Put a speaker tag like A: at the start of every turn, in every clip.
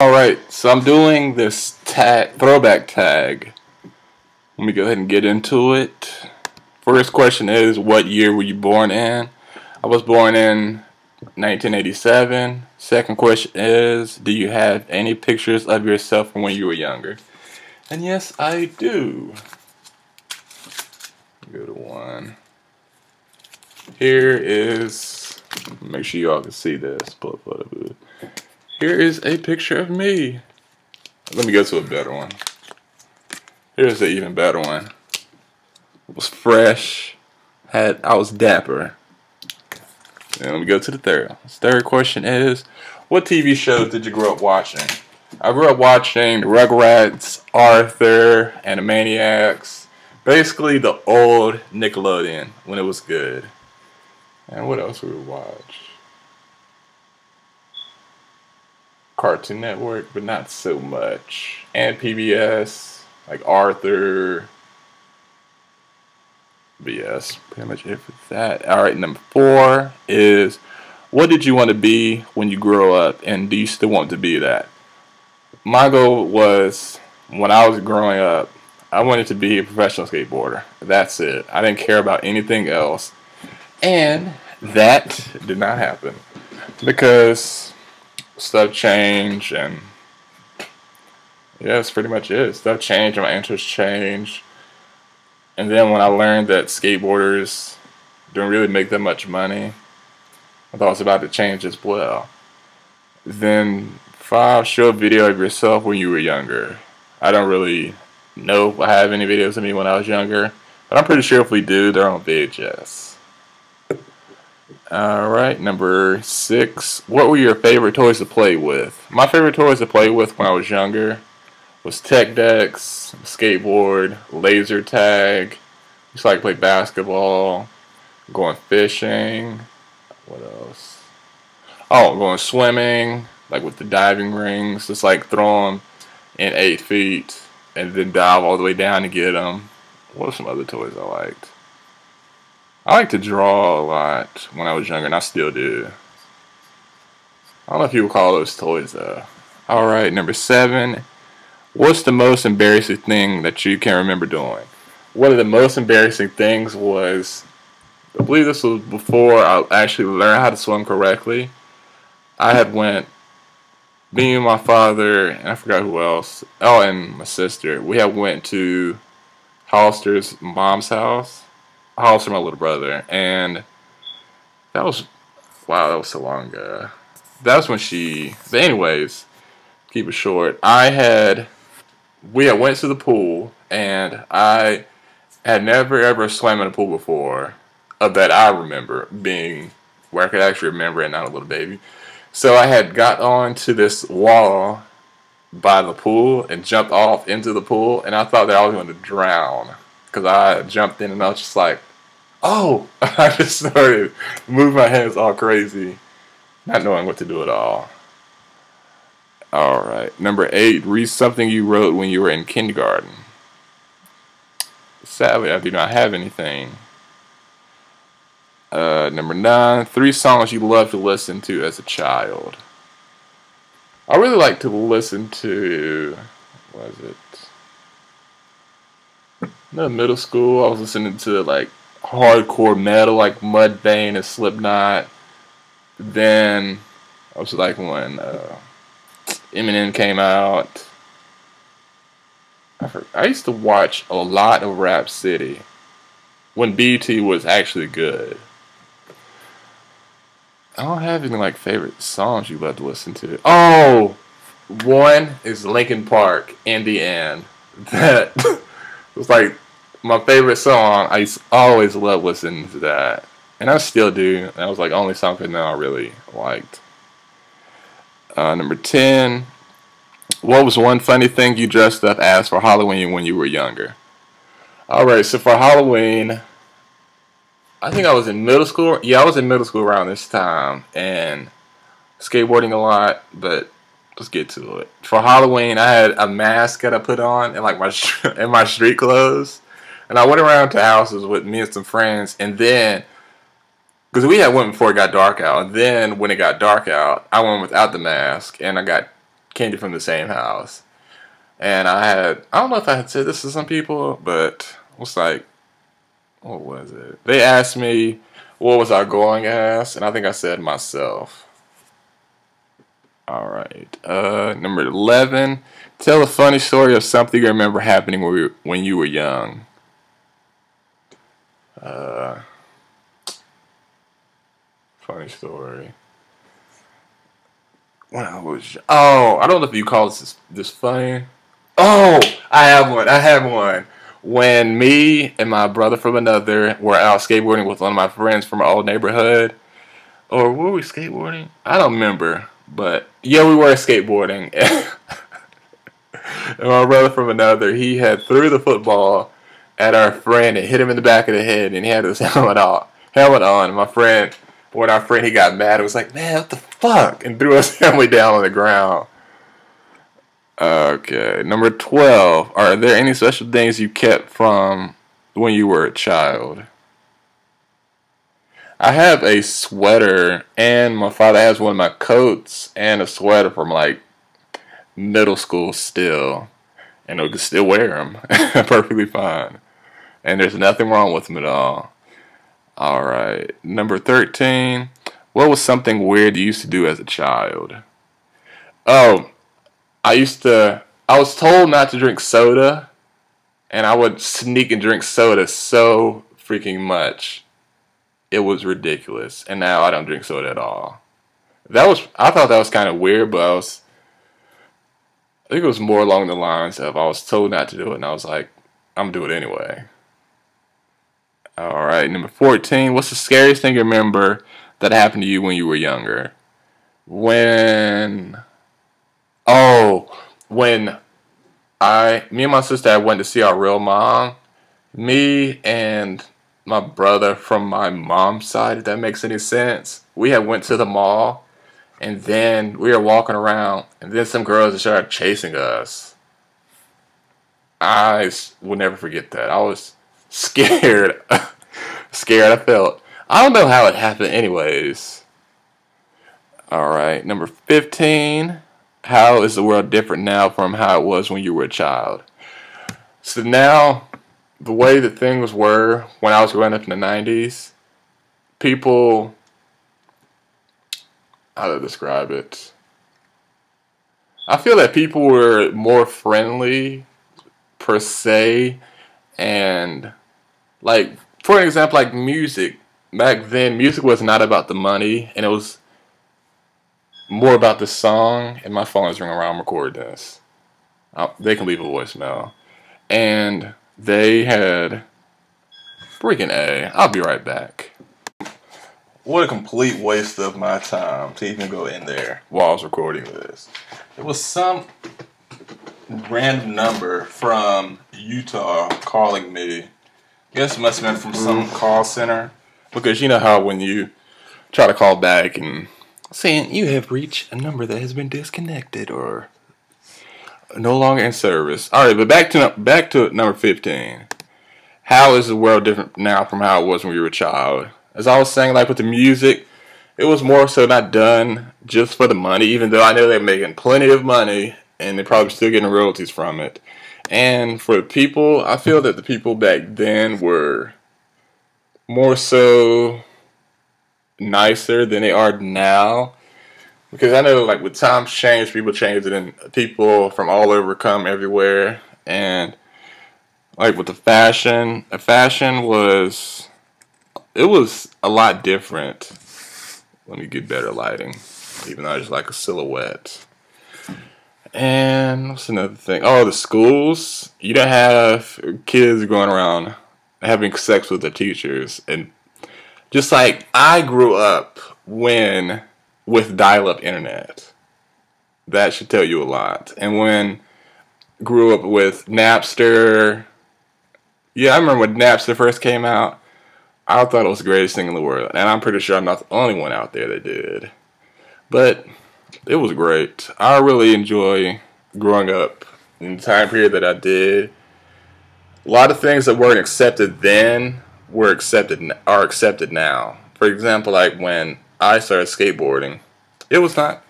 A: Alright, so I'm doing this throwback tag. Let me go ahead and get into it. First question is, what year were you born in? I was born in 1987. Second question is, do you have any pictures of yourself from when you were younger? And yes, I do. Go to one. Here is, make sure you all can see this. Pull up photo booth. Here is a picture of me. Let me go to a better one. Here's an even better one. It was fresh. I was dapper. And let me go to the third. This third question is, what TV shows did you grow up watching? I grew up watching Rugrats, Arthur, Animaniacs. Basically the old Nickelodeon when it was good. And what else we would watch? Cartoon Network, but not so much. And PBS, like Arthur. But yes, pretty much it for that. Alright, number 4 is, what did you want to be when you grow up, and do you still want to be that? My goal was, when I was growing up, I wanted to be a professional skateboarder. That's it. I didn't care about anything else. And that did not happen. Because stuff changed, and yeah, that's pretty much it. Stuff changed, and my interests changed. And then when I learned that skateboarders don't really make that much money, I thought it was about to change as well. Then 5, show a video of yourself when you were younger. I don't really know if I have any videos of me when I was younger, but I'm pretty sure if we do, they're on VHS. Alright, number 6. What were your favorite toys to play with? My favorite toys to play with when I was younger was tech decks, skateboard, laser tag. Used to like play basketball, going fishing. What else? Oh, going swimming, like with the diving rings. Just like throw them in 8 feet and then dive all the way down to get them. What are some other toys I liked? I like to draw a lot when I was younger, and I still do. I don't know if you would call those toys though. Alright, number 7. What's the most embarrassing thing that you can remember doing? One of the most embarrassing things was, I believe this was before I actually learned how to swim correctly. I had went, me and my father, and I forgot who else, oh, and my sister, we had went to Hollister's mom's house. Hollister, my little brother, and that was, wow, that was so long ago. That was when but anyways, keep it short, we had went to the pool, and I had never ever swam in a pool before, that I remember being, where I could actually remember it, not a little baby. So I had got onto this wall by the pool and jumped off into the pool, and I thought that I was going to drown. Because I jumped in and I was just like, oh! I just started moving my hands all crazy, not knowing what to do at all. Alright, number 8, read something you wrote when you were in kindergarten. Sadly, I do not have anything. Number 9, 3 songs you love to listen to as a child. I really like to listen to, what is it? In middle school, I was listening to like hardcore metal, like Mudvayne and Slipknot. Then I was like when Eminem came out. I used to watch a lot of Rap City when BT was actually good. I don't have any like favorite songs you love to listen to. Oh, one is Linkin Park, In the End. That was like my favorite song. I used to always love listening to that, and I still do. That was like only something that I really liked. Number 10. What was one funny thing you dressed up as for Halloween when you were younger? Alright, so for Halloween, I think I was in middle school. Yeah, I was in middle school around this time, and skateboarding a lot, but let's get to it. For Halloween, I had a mask that I put on and like my street clothes. And I went around to houses with me and some friends, and then, because we had went before it got dark out, and then when it got dark out, I went without the mask, and I got came from the same house. And I don't know if I had said this to some people, but it was like, what was it? They asked me, what was I going as? And I think I said myself. Alright. Number 11. Tell a funny story of something you remember happening when you were young. Funny story. When I was... Oh, I don't know if you call this funny. Oh, I have one. I have one. When me and my brother from another were out skateboarding with one of my friends from our old neighborhood. Or were we skateboarding? I don't remember. But, yeah, we were skateboarding. And my brother from another, he had threw the football at our friend and hit him in the back of the head, and he had his helmet on. And my friend, when our friend, he got mad, it was like, man, what the fuck? And threw his helmet down on the ground. Okay, number 12. Are there any special things you kept from when you were a child? I have a sweater, and my father has one of my coats and a sweater from like middle school still, and I can still wear them perfectly fine, and there's nothing wrong with them at all. Alright, number 13. What was something weird you used to do as a child? Oh, I was told not to drink soda, and I would sneak and drink soda so freaking much. It was ridiculous, and now I don't drink soda at all. I thought that was kind of weird, but I think it was more along the lines of I was told not to do it, and I was like, I'm gonna do it anyway. Alright, number 14. What's the scariest thing you remember that happened to you when you were younger? When me and my sister went to see our real mom. Me and my brother from my mom's side, if that makes any sense. We had went to the mall, and then we were walking around, and then some girls started chasing us. I will never forget that. I was scared. Scared I felt. I don't know how it happened anyways. Alright, number 15. How is the world different now from how it was when you were a child? So now, the way that things were when I was growing up in the 90s, people, how to describe it? I feel that people were more friendly, per se, and, like, for an example, like music. Back then, music was not about the money, and it was more about the song. And my phone is ringing around, I'm recording this. They can leave a voicemail. And they had freaking A. I'll be right back. What a complete waste of my time to even go in there while I was recording this. It was some random number from Utah calling me. I guess it must have been from some call center. Because you know how when you try to call back and saying you have reached a number that has been disconnected or no longer in service. Alright, but back to number 15. How is the world different now from how it was when we were a child? As I was saying, like with the music, it was more so not done just for the money, even though I know they're making plenty of money and they're probably still getting royalties from it. And for the people, I feel that the people back then were more so nicer than they are now. Because I know, like, with times change, people change it, and people from all over come everywhere. And, like, with the fashion was, it was a lot different. Let me get better lighting, even though I just like a silhouette. And what's another thing? Oh, the schools. You don't have kids going around having sex with their teachers. And just like I grew up with dial-up internet. That should tell you a lot. And when grew up with Napster. Yeah, I remember when Napster first came out. I thought it was the greatest thing in the world. And I'm pretty sure I'm not the only one out there that did. But it was great. I really enjoy growing up in the time period that I did. A lot of things that weren't accepted then are accepted now. For example, like when I started skateboarding, it was not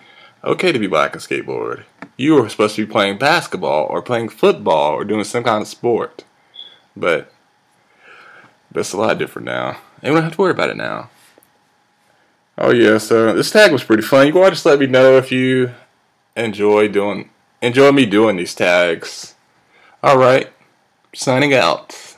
A: okay to be black and skateboard. You were supposed to be playing basketball or playing football or doing some kind of sport. But it's a lot different now. And we don't have to worry about it now. Oh yeah, so this tag was pretty fun. You go ahead and just let me know if you enjoy me doing these tags. Alright, signing out.